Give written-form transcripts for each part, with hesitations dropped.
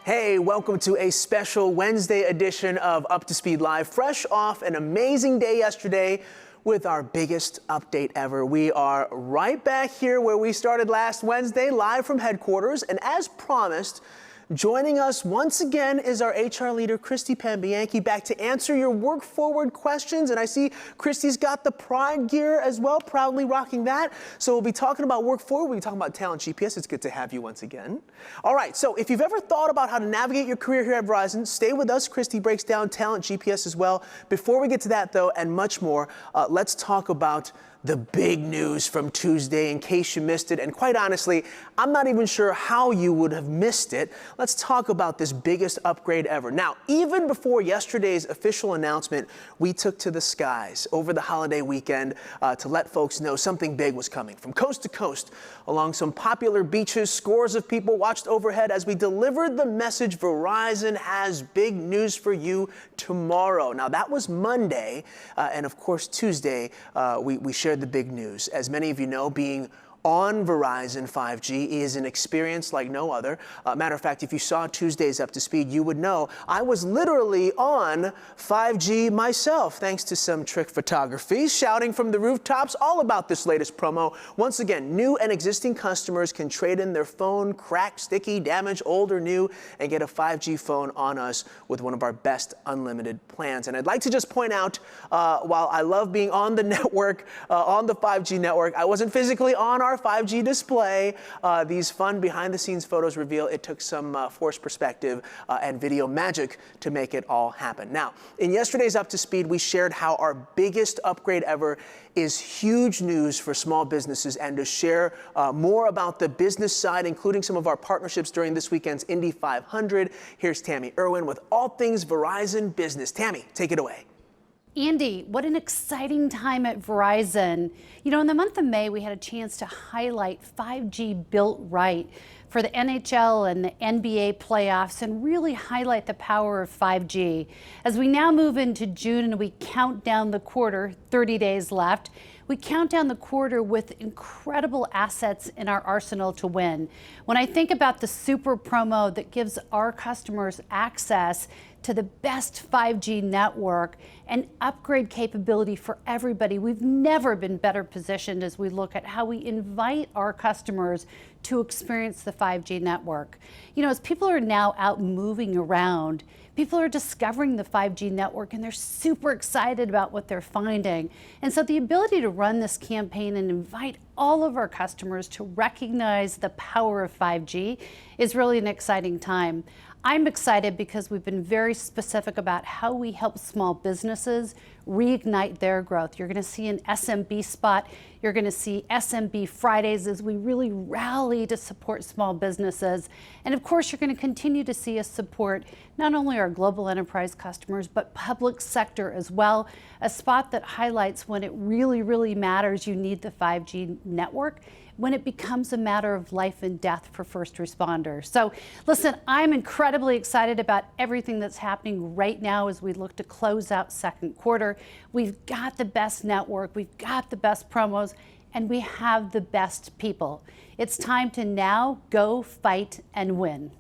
Hey, welcome to a special Wednesday edition of Up to Speed Live, fresh off an amazing day yesterday with our biggest update ever. We are right back here where we started last Wednesday, live from headquarters, and as promised, joining us once again is our HR leader, Christy Pambianchi, back to answer your work forward questions. And I see Christy's got the Pride gear as well, proudly rocking that. So we'll be talking about work forward. We'll be talking about Talent GPS. It's good to have you once again. All right, so if you've ever thought about how to navigate your career here at Verizon, stay with us. Christy breaks down Talent GPS as well. Before we get to that, though, and much more, let's talk about the big news from Tuesday in case you missed it. And quite honestly, I'm not even sure how you would have missed it. Let's talk about this biggest upgrade ever. Now, even before yesterday's official announcement, we took to the skies over the holiday weekend to let folks know something big was coming. From coast to coast, along some popular beaches, scores of people watched overhead as we delivered the message: Verizon has big news for you tomorrow. Now, that was Monday, and of course, Tuesday, we shared the big news. As many of you know, being on Verizon 5G is an experience like no other. Matter of fact, if you saw Tuesday's Up to Speed, you would know I was literally on 5G myself, thanks to some trick photography, shouting from the rooftops all about this latest promo. Once again, new and existing customers can trade in their phone, cracked, sticky, damaged, old or new, and get a 5G phone on us with one of our best unlimited plans. And I'd like to just point out, while I love being on the network, on the 5G network, I wasn't physically on our 5G display. These fun behind-the-scenes photos reveal it took some forced perspective and video magic to make it all happen. Now, in yesterday's Up to Speed, we shared how our biggest upgrade ever is huge news for small businesses, and to share more about the business side, including some of our partnerships during this weekend's Indy 500, here's Tami Erwin with all things Verizon Business. Tami, take it away. Andy, what an exciting time at Verizon. You know, in the month of May, we had a chance to highlight 5G built right for the NHL and the NBA playoffs and really highlight the power of 5G. As we now move into June and we count down the quarter, 30 days left, we count down the quarter with incredible assets in our arsenal to win. When I think about the super promo that gives our customers access to the best 5G network and upgrade capability for everybody, we've never been better positioned as we look at how we invite our customers to experience the 5G network. You know, as people are now out moving around, people are discovering the 5G network and they're super excited about what they're finding. And so the ability to run this campaign and invite all of our customers to recognize the power of 5G is really an exciting time. I'm excited because we've been very specific about how we help small businesses reignite their growth. You're going to see an SMB spot. You're going to see SMB Fridays as we really rally to support small businesses. And of course, you're going to continue to see us support not only our global enterprise customers, but public sector as well. A spot that highlights when it really, really matters you need the 5G network, when it becomes a matter of life and death for first responders. So listen, I'm incredibly excited about everything that's happening right now as we look to close out second quarter. We've got the best network, we've got the best promos, and we have the best people. It's time to now go fight and win.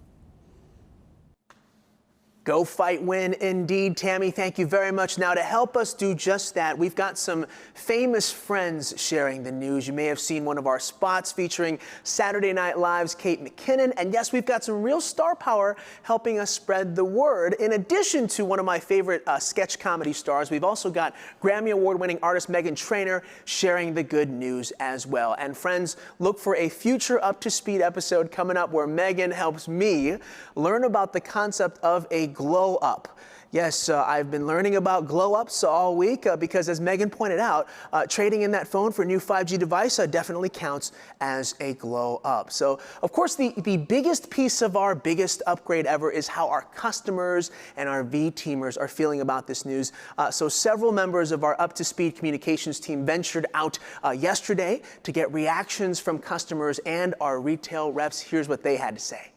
Go fight, win, indeed. Tami, thank you very much. Now, to help us do just that, we've got some famous friends sharing the news. You may have seen one of our spots featuring Saturday Night Live's Kate McKinnon. And yes, we've got some real star power helping us spread the word. In addition to one of my favorite sketch comedy stars, we've also got Grammy Award-winning artist Meghan Trainor sharing the good news as well. And friends, look for a future Up to Speed episode coming up where Meghan helps me learn about the concept of a glow up. Yes, I've been learning about glow ups all week because, as Meghan pointed out, trading in that phone for a new 5G device definitely counts as a glow up. So, of course, the biggest piece of our biggest upgrade ever is how our customers and our VTeamers are feeling about this news. So several members of our Up to Speed communications team ventured out yesterday to get reactions from customers and our retail reps. Here's what they had to say.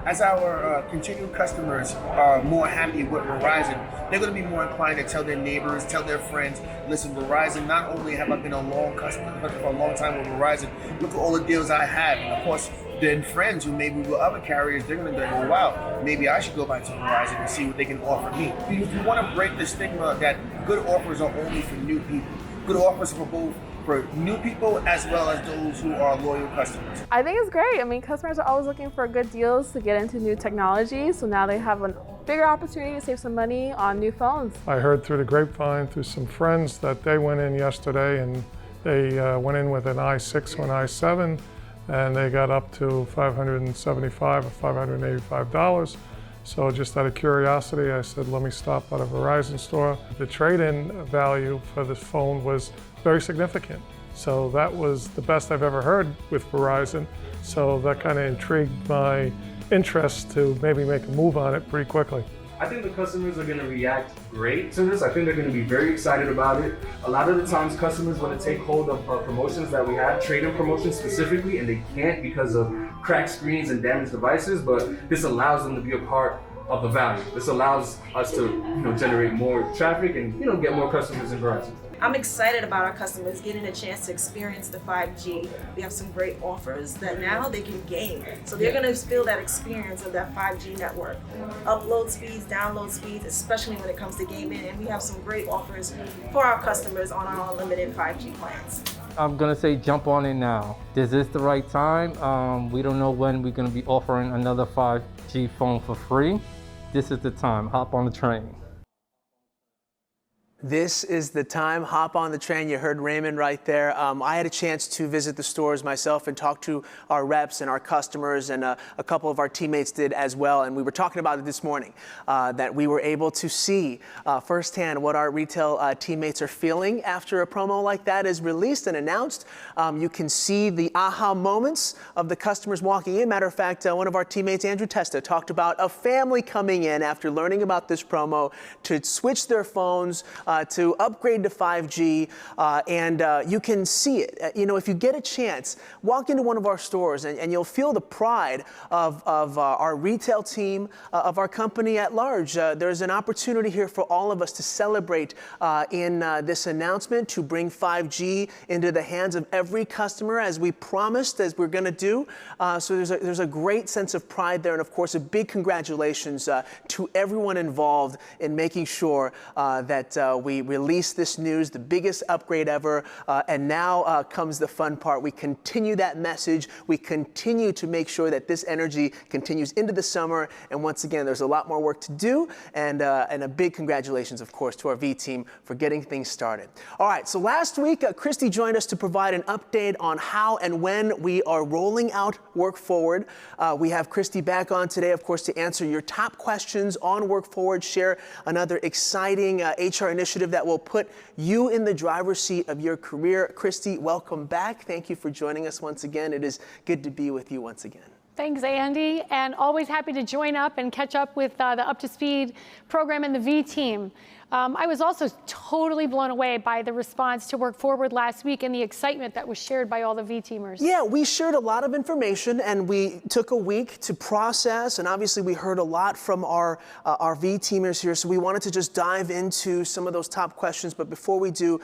As our continued customers are more happy with Verizon, they're going to be more inclined to tell their neighbors, tell their friends, listen, Verizon, not only have I been a long customer for a long time with Verizon, look at all the deals I have. And of course, then friends who maybe were other carriers, they're going to go, oh, wow, maybe I should go back to Verizon and see what they can offer me. Because we want to break the stigma that good offers are only for new people. Good offers for both for new people as well as those who are loyal customers. I think it's great. I mean, customers are always looking for good deals to get into new technology, so now they have a bigger opportunity to save some money on new phones. I heard through the grapevine, through some friends, that they went in yesterday and they went in with an i6 or an i7, and they got up to $575 or $585. So just out of curiosity, I said, let me stop at a Verizon store. The trade-in value for this phone was very significant. So that was the best I've ever heard with Verizon. So that kind of intrigued my interest to maybe make a move on it pretty quickly. I think the customers are going to react great to this. I think they're going to be very excited about it. A lot of the times customers want to take hold of promotions that we have, trade-in promotions specifically, and they can't because of cracked screens and damaged devices, but this allows them to be a part of the value. This allows us to generate more traffic and get more customers in Verizon. I'm excited about our customers getting a chance to experience the 5G. We have some great offers that now they can gain. So they're going to feel that experience of that 5G network. Upload speeds, download speeds, especially when it comes to gaming. And we have some great offers for our customers on our unlimited 5G plans. I'm gonna say jump on it now. This is the right time. We don't know when we're gonna be offering another 5G phone for free. This is the time, hop on the train. This is the time. Hop on the train. You heard Raymond right there. I had a chance to visit the stores myself and talk to our reps and our customers, and a couple of our teammates did as well. And we were talking about it this morning, that we were able to see firsthand what our retail teammates are feeling after a promo like that is released and announced. You can see the aha moments of the customers walking in. Matter of fact, one of our teammates, Andrew Testa, talked about a family coming in after learning about this promo to switch their phones, to upgrade to 5G, and you can see it. If you get a chance, walk into one of our stores and you'll feel the pride of our retail team, of our company at large. There's an opportunity here for all of us to celebrate in this announcement, to bring 5G into the hands of every customer as we promised, as we're going to do. So there's a great sense of pride there, and of course a big congratulations to everyone involved in making sure that we release this news, the biggest upgrade ever, and now comes the fun part. We continue that message. We continue to make sure that this energy continues into the summer, and once again, there's a lot more work to do, and a big congratulations, of course, to our VTeam for getting things started. All right, so last week, Christy joined us to provide an update on how and when we are rolling out Work Forward. We have Christy back on today, of course, to answer your top questions on Work Forward, share another exciting HR initiative that will put you in the driver's seat of your career. Christy, welcome back. Thank you for joining us once again. It is good to be with you once again. Thanks, Andy, and always happy to join up and catch up with the Up to Speed program and the VTeam. I was also totally blown away by the response to Work Forward last week and the excitement that was shared by all the VTeamers. Yeah, we shared a lot of information and we took a week to process, and obviously we heard a lot from our VTeamers here, so we wanted to just dive into some of those top questions. But before we do,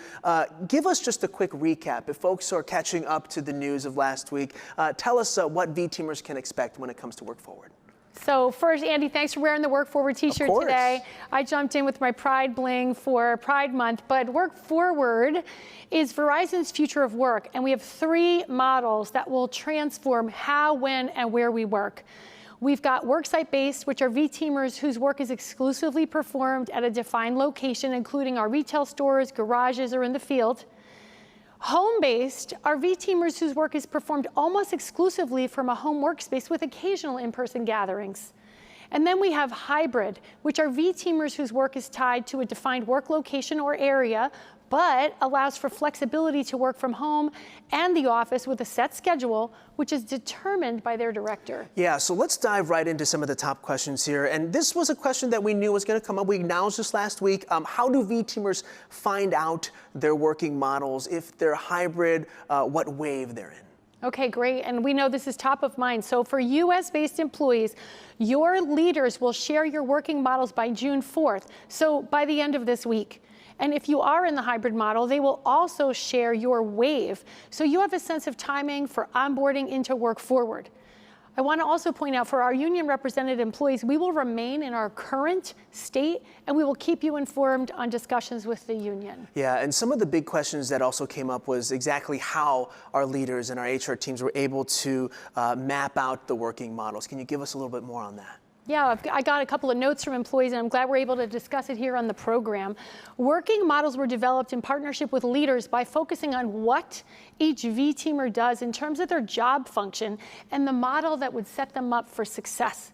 give us just a quick recap. If folks are catching up to the news of last week, tell us what VTeamers can expect when it comes to Work Forward. So first, Andy, thanks for wearing the Work Forward t-shirt today. I jumped in with my Pride bling for Pride Month, but Work Forward is Verizon's future of work, and we have 3 models that will transform how, when, and where we work. We've got worksite-based, which are VTeamers whose work is exclusively performed at a defined location, including our retail stores, garages, or in the field. Home-based are VTeamers whose work is performed almost exclusively from a home workspace with occasional in-person gatherings. And then we have hybrid, which are VTeamers whose work is tied to a defined work location or area, but allows for flexibility to work from home and the office with a set schedule, which is determined by their director. Yeah, so let's dive right into some of the top questions here. And this was a question that we knew was going to come up. We acknowledged this last week. How do VTeamers find out their working models, if they're hybrid, what wave they're in? Okay, great. And we know this is top of mind. So for US-based employees, your leaders will share your working models by June 4th. So by the end of this week. And if you are in the hybrid model, they will also share your wave. So you have a sense of timing for onboarding into Work Forward. I want to also point out for our union represented employees, we will remain in our current state and we will keep you informed on discussions with the union. Yeah, and some of the big questions that also came up was exactly how our leaders and our HR teams were able to map out the working models. Can you give us a little bit more on that? Yeah, I got a couple of notes from employees, and I'm glad we're able to discuss it here on the program. Working models were developed in partnership with leaders by focusing on what each V-teamer does in terms of their job function and the model that would set them up for success.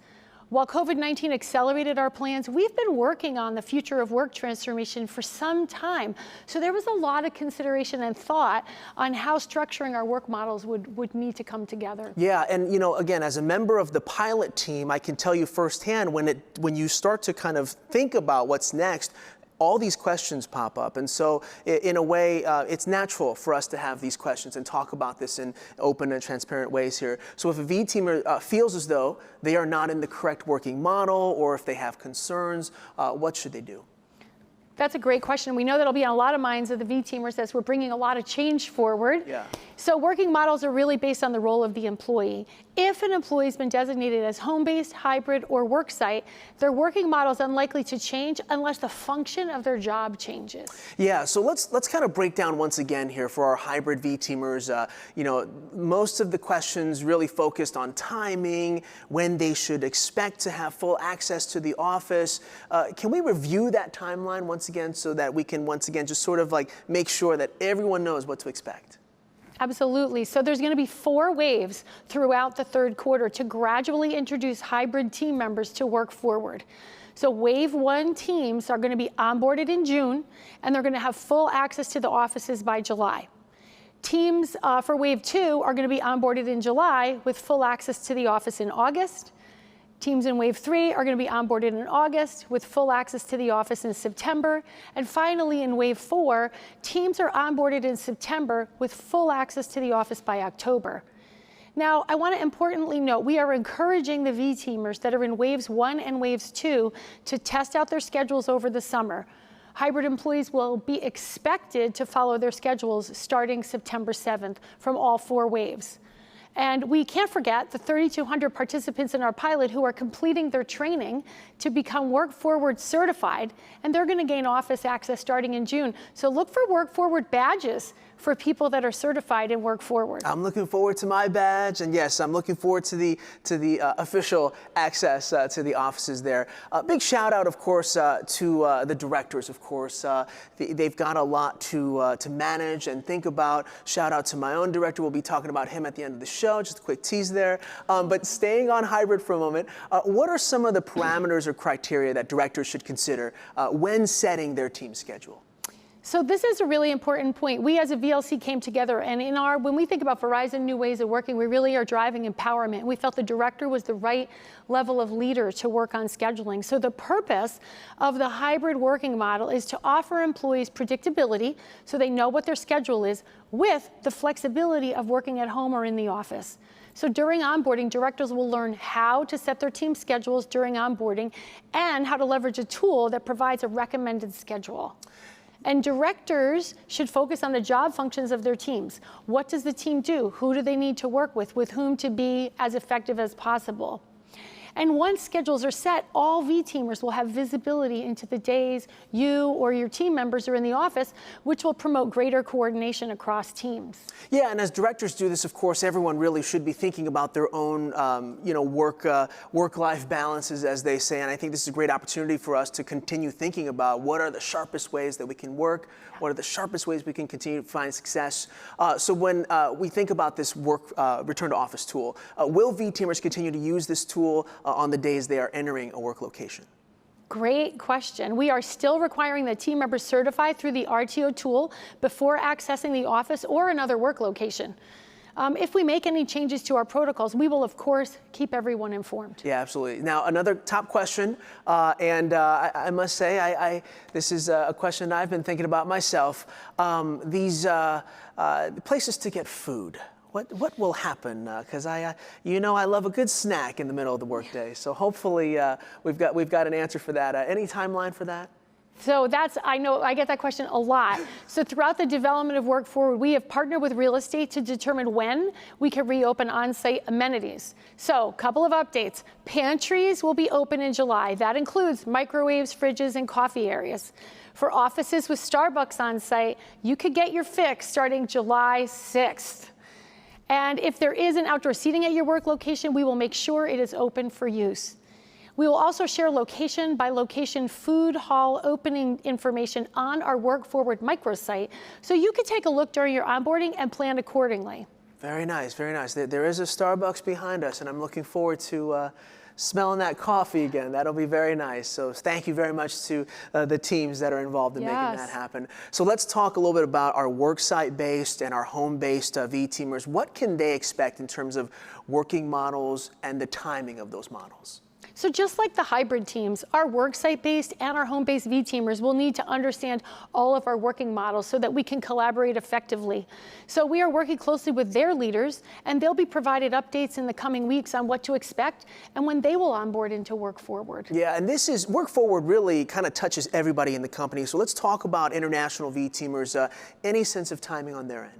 While COVID-19 accelerated our plans, we've been working on the future of work transformation for some time. So there was a lot of consideration and thought on how structuring our work models would need to come together. Yeah, and again, as a member of the pilot team, I can tell you firsthand when you start to kind of think about what's next, all these questions pop up. And so in a way, it's natural for us to have these questions and talk about this in open and transparent ways here. So if a V-teamer feels as though they are not in the correct working model, or if they have concerns, what should they do? That's a great question. We know that'll be on a lot of minds of the V-teamers as we're bringing a lot of change forward. Yeah. So working models are really based on the role of the employee. If an employee has been designated as home-based, hybrid, or worksite, their working model is unlikely to change unless the function of their job changes. Yeah, so let's kind of break down once again here for our hybrid V-teamers. Most of the questions really focused on timing, when they should expect to have full access to the office. Can we review that timeline once again so that we can once again just sort of like make sure that everyone knows what to expect? Absolutely. So there's going to be 4 waves throughout the third quarter to gradually introduce hybrid team members to work forward. So wave 1 teams are going to be onboarded in June, and they're going to have full access to the offices by July. Teams for wave 2 are going to be onboarded in July with full access to the office in August. Teams in wave 3 are going to be onboarded in August with full access to the office in September. And finally, in wave 4, teams are onboarded in September with full access to the office by October. Now, I want to importantly note, we are encouraging the V-teamers that are in waves 1 and waves 2 to test out their schedules over the summer. Hybrid employees will be expected to follow their schedules starting September 7th from all 4 waves. And we can't forget the 3,200 participants in our pilot who are completing their training to become Work Forward certified, and they're going to gain office access starting in June. So look for Work Forward badges for people that are certified in Work Forward. I'm looking forward to my badge, and yes, I'm looking forward to the official access to the offices there. Big shout out, of course, to the directors. Of course, they've got a lot to manage and think about. Shout out to my own director. We'll be talking about him at the end of the show. Just a quick tease there. But staying on hybrid for a moment, what are some of the parameters or criteria that directors should consider when setting their team schedule? So this is a really important point. We as a VLC came together, and when we think about Verizon New Ways of Working, we really are driving empowerment. We felt the director was the right level of leader to work on scheduling. So the purpose of the hybrid working model is to offer employees predictability so they know what their schedule is with the flexibility of working at home or in the office. So during onboarding, directors will learn how to set their team schedules during onboarding and how to leverage a tool that provides a recommended schedule. And directors should focus on the job functions of their teams. What does the team do? Who do they need to work with whom to be as effective as possible? And once schedules are set, all V-teamers will have visibility into the days you or your team members are in the office, which will promote greater coordination across teams. Yeah, and as directors do this, of course, everyone really should be thinking about their own, work-life balances, as they say. And I think this is a great opportunity for us to continue thinking about what are the sharpest ways that we can work, what are the sharpest ways we can continue to find success. So when we think about this work return to office tool, will V-teamers continue to use this tool on the days they are entering a work location? Great question. We are still requiring that team members certify through the RTO tool before accessing the office or another work location. If we make any changes to our protocols, we will, of course, keep everyone informed. Yeah, absolutely. Now, another top question, I must say, this is a question I've been thinking about myself. These places to get food. What will happen? Because I love a good snack in the middle of the workday. So hopefully we've got an answer for that. Any timeline for that? So I know I get that question a lot. So throughout the development of Work Forward, we have partnered with real estate to determine when we can reopen on-site amenities. So a couple of updates. Pantries will be open in July. That includes microwaves, fridges, and coffee areas. For offices with Starbucks on site, you could get your fix starting July 6th. And if there is an outdoor seating at your work location, we will make sure it is open for use. We will also share location by location food hall opening information on our Work Forward microsite, so you can take a look during your onboarding and plan accordingly. Very nice, very nice. There is a Starbucks behind us, and I'm looking forward to smelling that coffee again. That'll be very nice. So thank you very much to the teams that are involved in making that happen. So let's talk a little bit about our worksite-based and our home-based V-teamers. What can they expect in terms of working models and the timing of those models? So just like the hybrid teams, our worksite-based and our home-based V-teamers will need to understand all of our working models so that we can collaborate effectively. So we are working closely with their leaders, and they'll be provided updates in the coming weeks on what to expect and when they will onboard into Work Forward. Yeah, and Work Forward really kind of touches everybody in the company. So let's talk about international V-teamers. Any sense of timing on their end?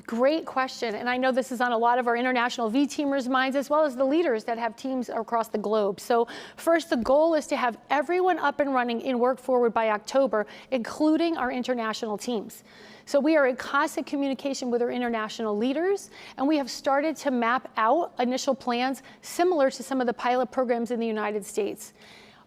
Great question, and I know this is on a lot of our international V-teamers' minds as well as the leaders that have teams across the globe. So first, the goal is to have everyone up and running in Work Forward by October, including our international teams. So we are in constant communication with our international leaders, and we have started to map out initial plans similar to some of the pilot programs in the United States.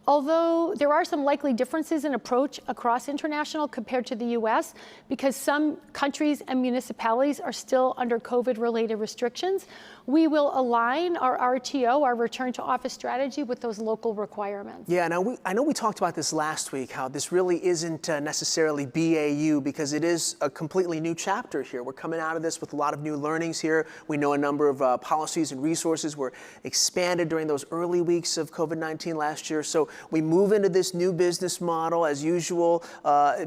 Although there are some likely differences in approach across international compared to the US, because some countries and municipalities are still under COVID-related restrictions, we will align our RTO, our return to office strategy, with those local requirements. Yeah, now I know we talked about this last week, how this really isn't necessarily BAU, because it is a completely new chapter here. We're coming out of this with a lot of new learnings here. We know a number of policies and resources were expanded during those early weeks of COVID-19 last year. So we move into this new business model as usual,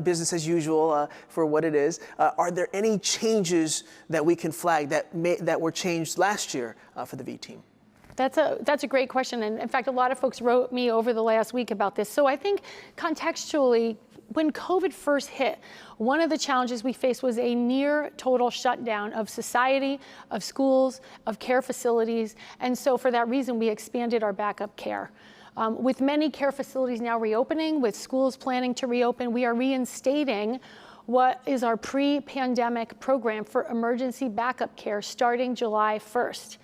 business as usual for what it is. Are there any changes that we can flag that were changed last year for the V-team? That's a great question, and in fact, a lot of folks wrote me over the last week about this. So I think contextually, when COVID first hit, one of the challenges we faced was a near total shutdown of society, of schools, of care facilities, and so for that reason, we expanded our backup care. With many care facilities now reopening, with schools planning to reopen, we are reinstating what is our pre-pandemic program for emergency backup care starting July 1st.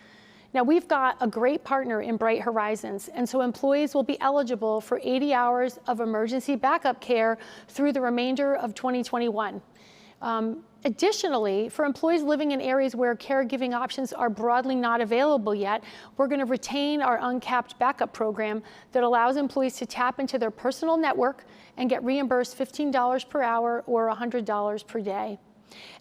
Now, we've got a great partner in Bright Horizons, and so employees will be eligible for 80 hours of emergency backup care through the remainder of 2021. Additionally, for employees living in areas where caregiving options are broadly not available yet, we're going to retain our uncapped backup program that allows employees to tap into their personal network and get reimbursed $15 per hour or $100 per day.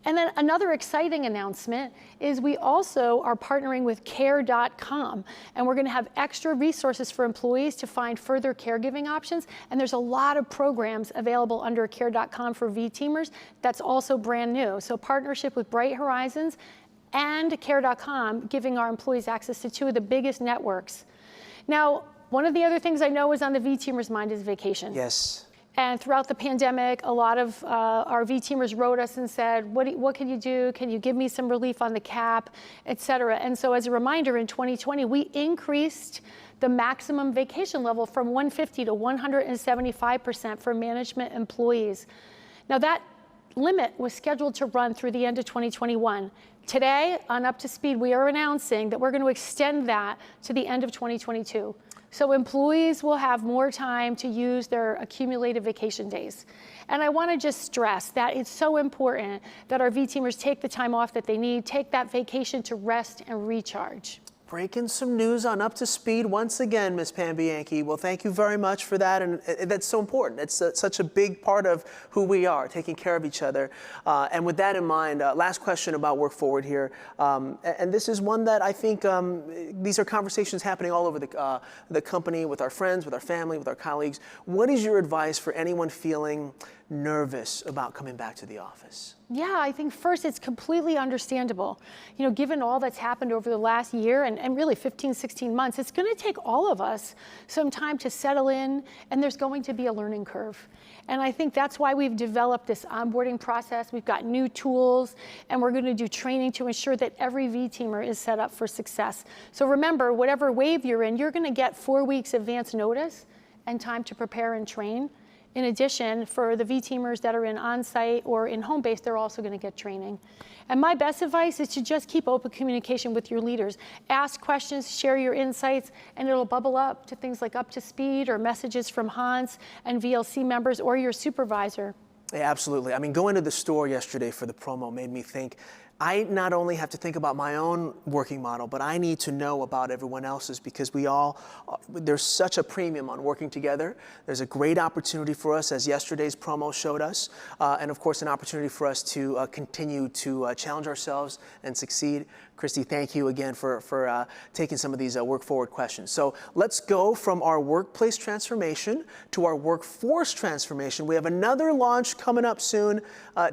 And then another exciting announcement is we also are partnering with care.com, and we're going to have extra resources for employees to find further caregiving options. And there's a lot of programs available under care.com for V-teamers that's also brand new. So partnership with Bright Horizons and care.com, giving our employees access to two of the biggest networks. Now, one of the other things I know is on the V-teamers' mind is vacation. Yes. And throughout the pandemic, a lot of our V-teamers wrote us and said, what can you do? Can you give me some relief on the cap, et cetera? And so as a reminder, in 2020, we increased the maximum vacation level from 150 to 175% for management employees. Now that limit was scheduled to run through the end of 2021. Today, on Up to Speed, we are announcing that we're going to extend that to the end of 2022. So employees will have more time to use their accumulated vacation days. And I want to just stress that it's so important that our V-teamers take the time off that they need, take that vacation to rest and recharge. Breaking some news on Up to Speed once again, Ms. Pambianchi. Well, thank you very much for that, and that's so important. It's such a big part of who we are, taking care of each other. And with that in mind, last question about Work Forward here, and this is one that I think these are conversations happening all over the company, with our friends, with our family, with our colleagues. What is your advice for anyone feeling nervous about coming back to the office? Yeah, I think first it's completely understandable. You know, given all that's happened over the last year and really 15, 16 months, it's going to take all of us some time to settle in, and there's going to be a learning curve. And I think that's why we've developed this onboarding process. We've got new tools, and we're going to do training to ensure that every VTeamer is set up for success. So remember, whatever wave you're in, you're going to get 4 weeks advance notice and time to prepare and train. In addition, for the VTeamers that are in Onsite or in home base, they're also going to get training. And my best advice is to just keep open communication with your leaders. Ask questions, share your insights, and it'll bubble up to things like up to speed or messages from Hans and VLC members or your supervisor. Yeah, absolutely. I mean, going to the store yesterday for the promo made me think, I not only have to think about my own working model, but I need to know about everyone else's, because there's such a premium on working together. There's a great opportunity for us, as yesterday's promo showed us, and of course an opportunity for us to continue to challenge ourselves and succeed. Christy, thank you again for taking some of these work forward questions. So let's go from our workplace transformation to our workforce transformation. We have another launch coming up soon,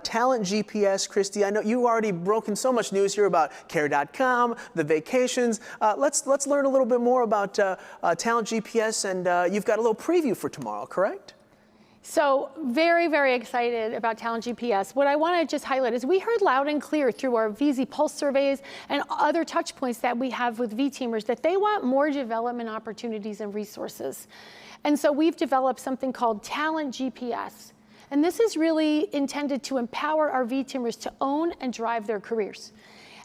Talent GPS. Christy, I know you already broken so much news here about care.com, the vacations. Let's learn a little bit more about Talent GPS, and you've got a little preview for tomorrow, correct? So very, very excited about Talent GPS. What I want to just highlight is we heard loud and clear through our VZ Pulse surveys and other touch points that we have with VTeamers that they want more development opportunities and resources. And so we've developed something called Talent GPS. And this is really intended to empower our VTeamers to own and drive their careers.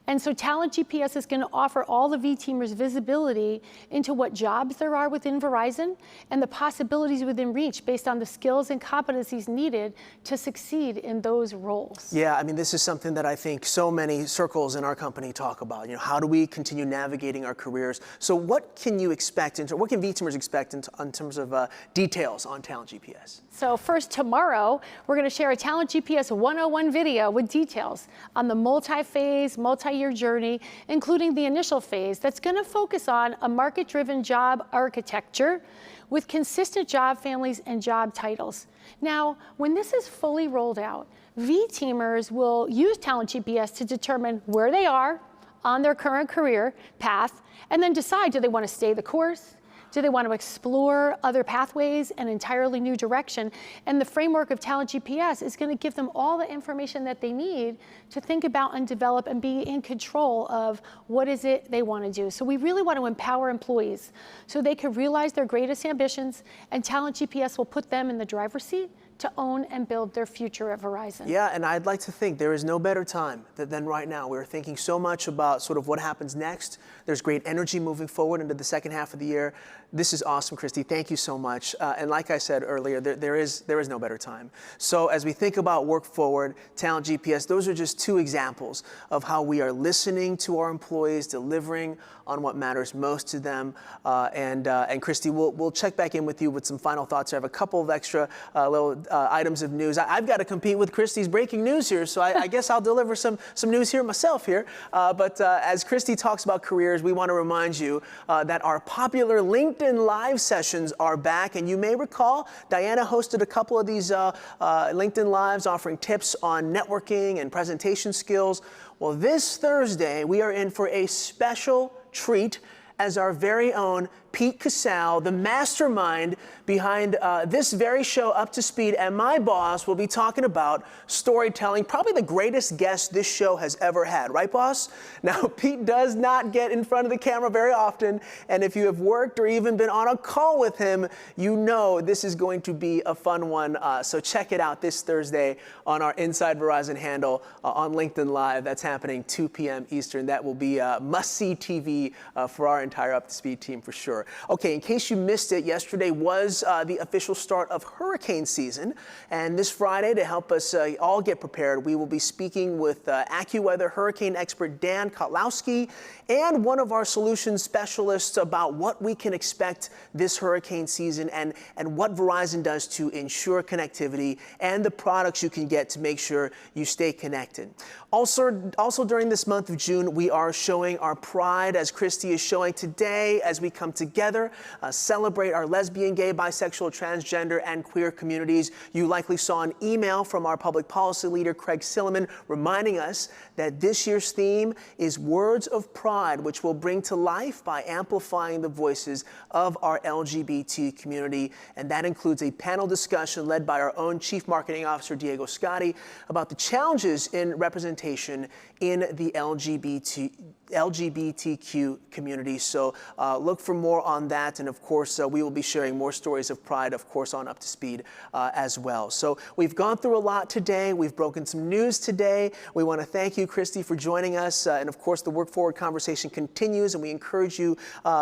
And so Talent GPS is going to offer all the VTeamers visibility into what jobs there are within Verizon and the possibilities within reach based on the skills and competencies needed to succeed in those roles. Yeah, I mean, this is something that I think so many circles in our company talk about. You know, how do we continue navigating our careers? So what can you expect, what can VTeamers expect in terms of details on Talent GPS? So first, tomorrow, we're going to share a Talent GPS 101 video with details on the multi-phase, multi-year journey, including the initial phase that's going to focus on a market-driven job architecture with consistent job families and job titles. Now, when this is fully rolled out, VTeamers will use Talent GPS to determine where they are on their current career path and then decide, do they want to stay the course? Do they want to explore other pathways, an entirely new direction? And the framework of Talent GPS is going to give them all the information that they need to think about and develop and be in control of what is it they want to do. So we really want to empower employees so they can realize their greatest ambitions, and Talent GPS will put them in the driver's seat to own and build their future at Verizon. Yeah, and I'd like to think there is no better time than right now. We're thinking so much about sort of what happens next. There's great energy moving forward into the second half of the year. This is awesome, Christy. Thank you so much. And like I said earlier, there is no better time. So as we think about work forward, Talent GPS, those are just two examples of how we are listening to our employees, delivering on what matters most to them. And Christy, we'll check back in with you with some final thoughts. I have a couple of extra little items of news. I've got to compete with Christy's breaking news here, so I guess I'll deliver some news here myself here. But as Christy talks about careers, we want to remind you that our popular LinkedIn Live sessions are back. And you may recall, Diana hosted a couple of these LinkedIn Lives offering tips on networking and presentation skills. Well, this Thursday, we are in for a special treat as our very own Pete Casale, the mastermind behind this very show, Up to Speed, and my boss will be talking about storytelling, probably the greatest guest this show has ever had. Right, boss? Now, Pete does not get in front of the camera very often, and if you have worked or even been on a call with him, you know this is going to be a fun one. So check it out this Thursday on our Inside Verizon handle on LinkedIn Live. That's happening 2 p.m. Eastern. That will be must-see TV for our entire Up to Speed team for sure. Okay, in case you missed it, yesterday was the official start of hurricane season. And this Friday, to help us all get prepared, we will be speaking with AccuWeather hurricane expert Dan Kotlowski and one of our solutions specialists about what we can expect this hurricane season and what Verizon does to ensure connectivity and the products you can get to make sure you stay connected. Also during this month of June, we are showing our pride, as Christy is showing. today as we come together, celebrate our lesbian, gay, bisexual, transgender, and queer communities. You likely saw an email from our public policy leader, Craig Silliman, reminding us that this year's theme is Words of Pride, which we'll bring to life by amplifying the voices of our LGBT community. And that includes a panel discussion led by our own Chief Marketing Officer, Diego Scotti, about the challenges in representation in the LGBTQ community. So look for more on that. And of course, we will be sharing more stories of pride, of course, on Up to Speed as well. So we've gone through a lot today. We've broken some news today. We want to thank you, Christy, for joining us. And of course, the Work Forward conversation continues. And we encourage you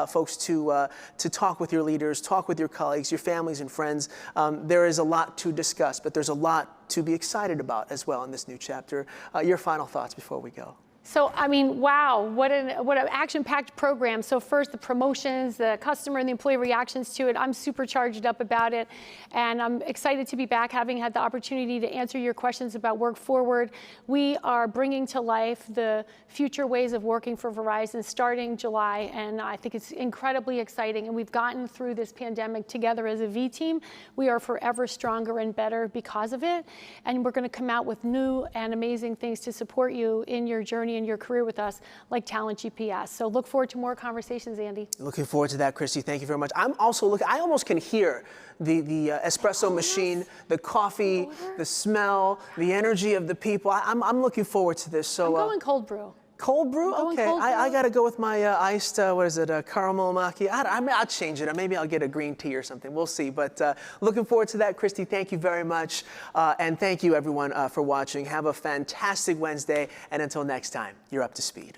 folks to talk with your leaders, talk with your colleagues, your families and friends. There is a lot to discuss, but there's a lot to be excited about as well in this new chapter. Your final thoughts before we go. So, I mean, wow, what an action-packed program. So first, the promotions, the customer and the employee reactions to it. I'm super charged up about it, and I'm excited to be back, having had the opportunity to answer your questions about Work Forward. We are bringing to life the future ways of working for Verizon starting July, and I think it's incredibly exciting. And we've gotten through this pandemic together as a VTeam. We are forever stronger and better because of it, and we're going to come out with new and amazing things to support you in your journey in your career with us, like Talent GPS. So look forward to more conversations, Andy. Looking forward to that, Christy. Thank you very much. I'm also looking, I almost can hear the espresso machine, the coffee, the smell, the energy of the people. I'm looking forward to this. So I'm going cold brew. Cold brew? Okay, I got to go with my iced, caramel macchiato. I'll change it. Maybe I'll get a green tea or something. We'll see. But looking forward to that, Christy. Thank you very much. And thank you, everyone, for watching. Have a fantastic Wednesday. And until next time, you're up to speed.